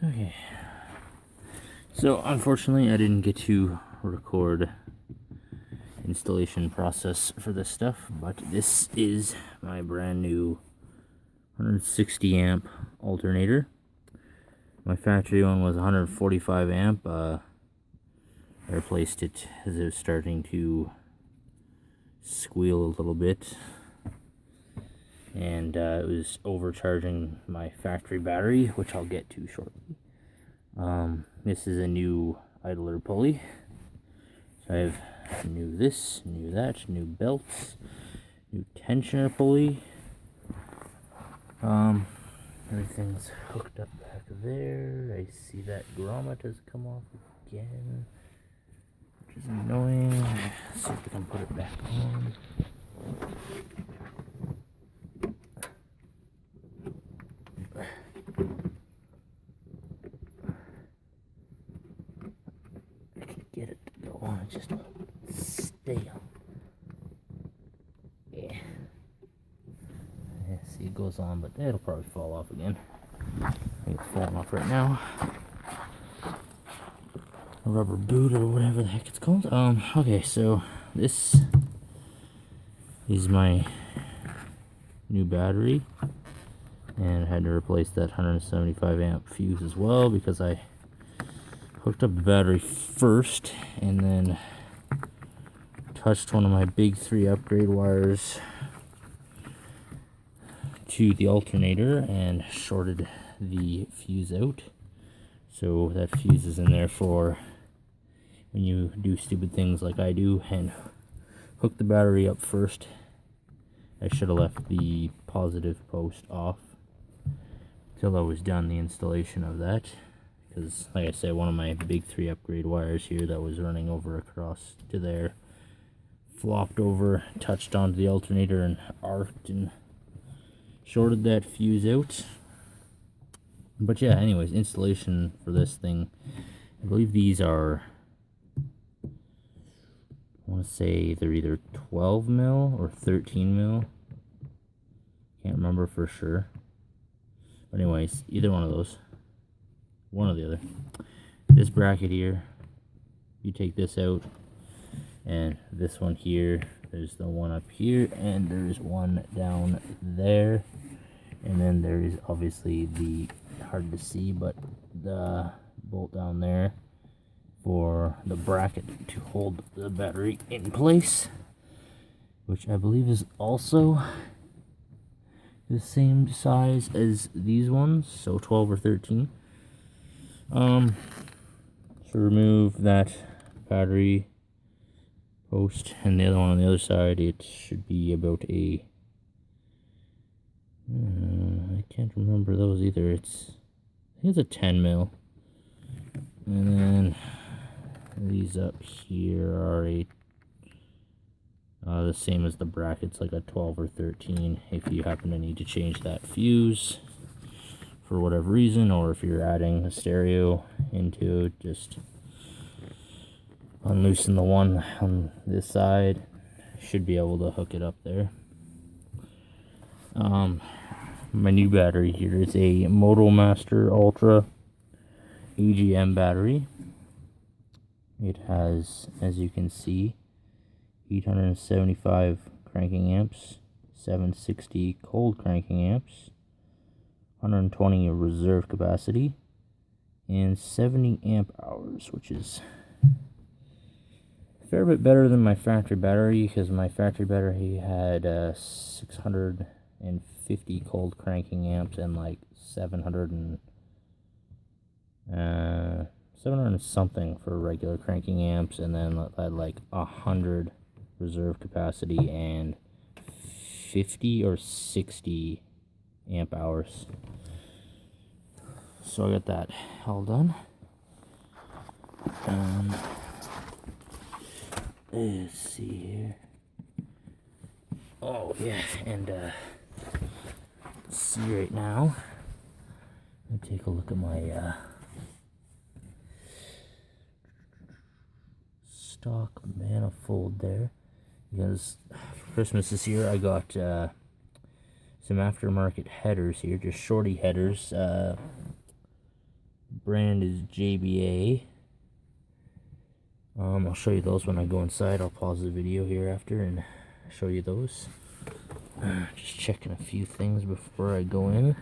Okay. So unfortunately I didn't get to record installation process for this stuff, but this is my brand new 160 amp alternator. My factory one was 145 amp. I replaced it as it was starting to squeal a little bit, and it was overcharging my factory battery, which I'll get to shortly. This is a new idler pulley. So I have new this, new that, new belts, new tensioner pulley. Everything's hooked up back there. I see that grommet has come off again, which is annoying. Let's see if we can put it back on. I can get it to go on, it just won't stay on. Yeah. See, it goes on, but it'll probably fall off again. I think it's falling off right now. A rubber boot or whatever the heck it's called. Okay, so this is my new battery, and I had to replace that 175 amp fuse as well because I hooked up the battery first and then touched one of my big 3 upgrade wires to the alternator and shorted the fuse out. So that fuse is in there for when you do stupid things like I do and hook the battery up first. I should have left the positive post off till I was done the installation of that, because like I said, one of my big 3 upgrade wires here that was running over across to there flopped over, touched onto the alternator and arced and shorted that fuse out. But yeah, anyways, installation for this thing, I believe these are, I want to say they're either 12 mil or 13 mil. Can't remember for sure. But anyways, either one of those. One or the other. This bracket here, you take this out, and this one here, there's the one up here, and there's one down there. And then there is obviously the, hard to see, but the bolt down there for the bracket to hold the battery in place, which I believe is also the same size as these ones, so 12 or 13. To remove that battery post and the other one on the other side, it should be about a, I can't remember those either. I think it's a 10 mil. And then these up here are the same as the brackets, like a 12 or 13 if you happen to need to change that fuse for whatever reason, or if you're adding a stereo into it, just unloosen the one on this side. Should be able to hook it up there. My new battery here is a Motomaster Ultra AGM battery. It has, as you can see, 875 cranking amps, 760 cold cranking amps, 120 reserve capacity, and 70 amp hours, which is a fair bit better than my factory battery, because my factory battery had 650 cold cranking amps and like 700 and something for regular cranking amps, and then I had like 100 reserve capacity and 50 or 60 amp hours. So I got that all done. Let's see here. Oh yeah, and see right now, let me take a look at my stock manifold there, because for Christmas this year I got some aftermarket headers here, just shorty headers, brand is JBA. I'll show you those when I go inside. I'll pause the video here after and show you those. Just checking a few things before I go in.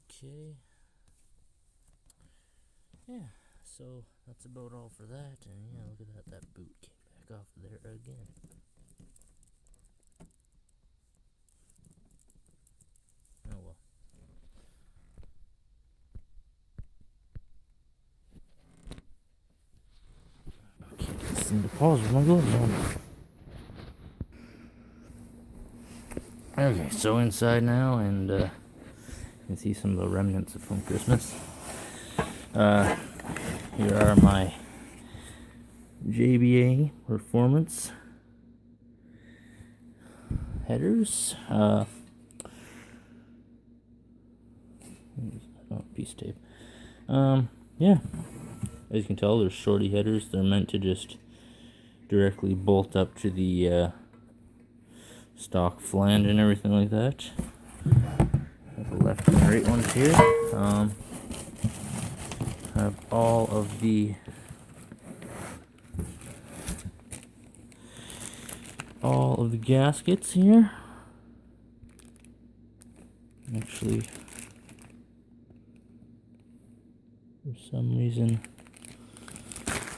Okay. Yeah, so that's about all for that. And yeah, look at that. That boot came back off there again. Oh well. Okay, seem to pause with my gloves on. Okay, so inside now, and you can see some of the remnants from Christmas. Here are my JBA Performance headers. Oh, piece of tape. Yeah, as you can tell, they're shorty headers. They're meant to just directly bolt up to the stock flange and everything like that. Have the left and right ones here. Have all of the gaskets here. Actually, for some reason,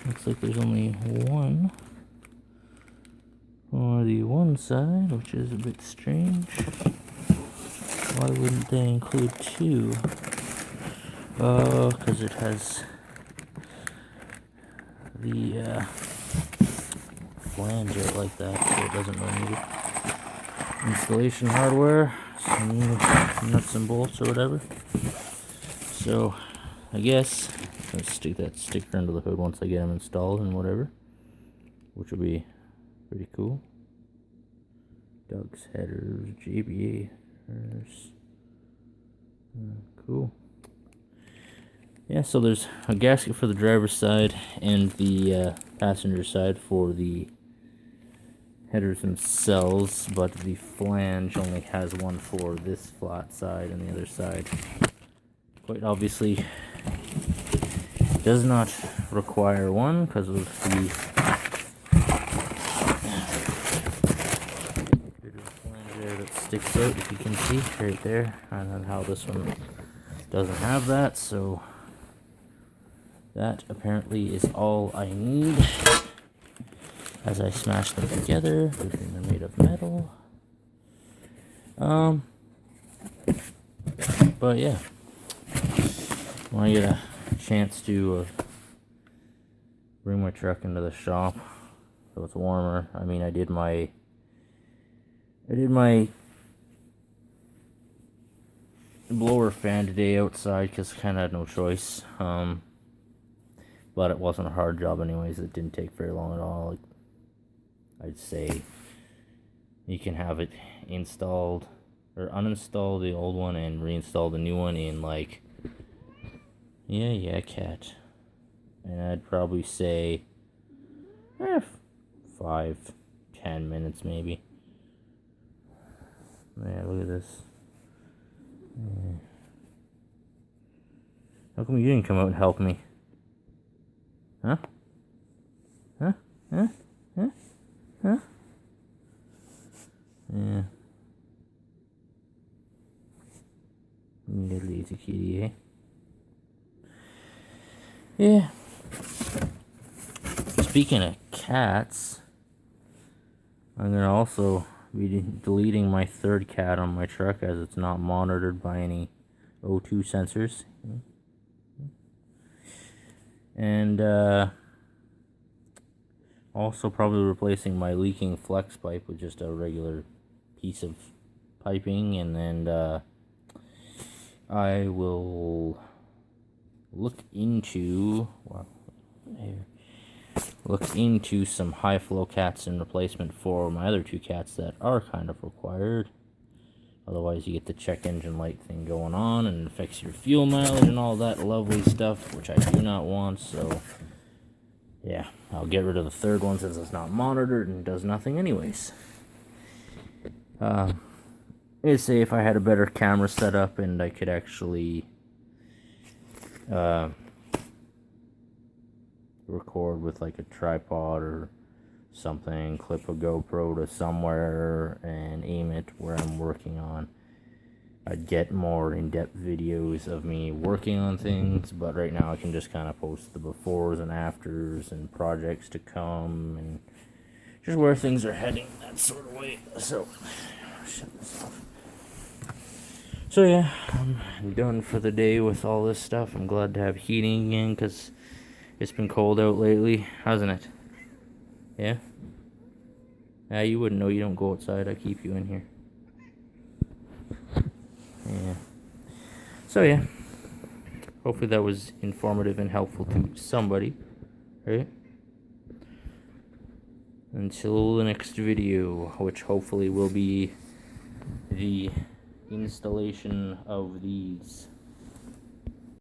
looks like there's only one on the one side, which is a bit strange. Why wouldn't they include two? Because it has the flange out like that, so it doesn't really need it. Installation hardware, some nuts and bolts or whatever. So, I guess let's stick that sticker under the hood once I get them installed and whatever, which will be pretty cool. Doug's headers, JBA headers. Cool. Yeah, so there's a gasket for the driver's side and the passenger side for the headers themselves, but the flange only has one for this flat side, and the other side, quite obviously, does not require one because of the flange there that sticks out, if you can see right there, and then how this one doesn't have that. So that apparently is all I need as I smash them together. They're made of metal. But yeah, when I get a chance to bring my truck into the shop so it's warmer. I mean, I did my blower fan today outside because I kind of had no choice. But it wasn't a hard job anyways. It didn't take very long at all. Like, I'd say you can have it installed or uninstall the old one and reinstall the new one in like, cat. And I'd probably say 5-10 minutes maybe. Yeah, look at this. Yeah. How come you didn't come out and help me? Huh? Huh? Huh? Huh? Huh? Yeah. You lazy kitty, eh? Yeah. Speaking of cats, I'm gonna also be deleting my third cat on my truck as it's not monitored by any O2 sensors. And also probably replacing my leaking flex pipe with just a regular piece of piping, and then I will look into some high flow cats in replacement for my other two cats that are kind of required. Otherwise, you get the check engine light thing going on, and it affects your fuel mileage and all that lovely stuff, which I do not want. So, yeah, I'll get rid of the third one since it's not monitored and does nothing anyways. I'd say if I had a better camera setup and I could actually record with like a tripod or something, clip a GoPro to somewhere and aim it where I'm working on, I'd get more in-depth videos of me working on things. But right now I can just kind of post the befores and afters and projects to come and just where things are heading, that sort of way. So shut this off. So yeah, I'm done for the day with all this stuff. I'm glad to have heating again because it's been cold out lately, hasn't it? Yeah? You wouldn't know, you don't go outside, I keep you in here. Yeah. So yeah, hopefully that was informative and helpful to somebody, right? Until the next video, which hopefully will be the installation of these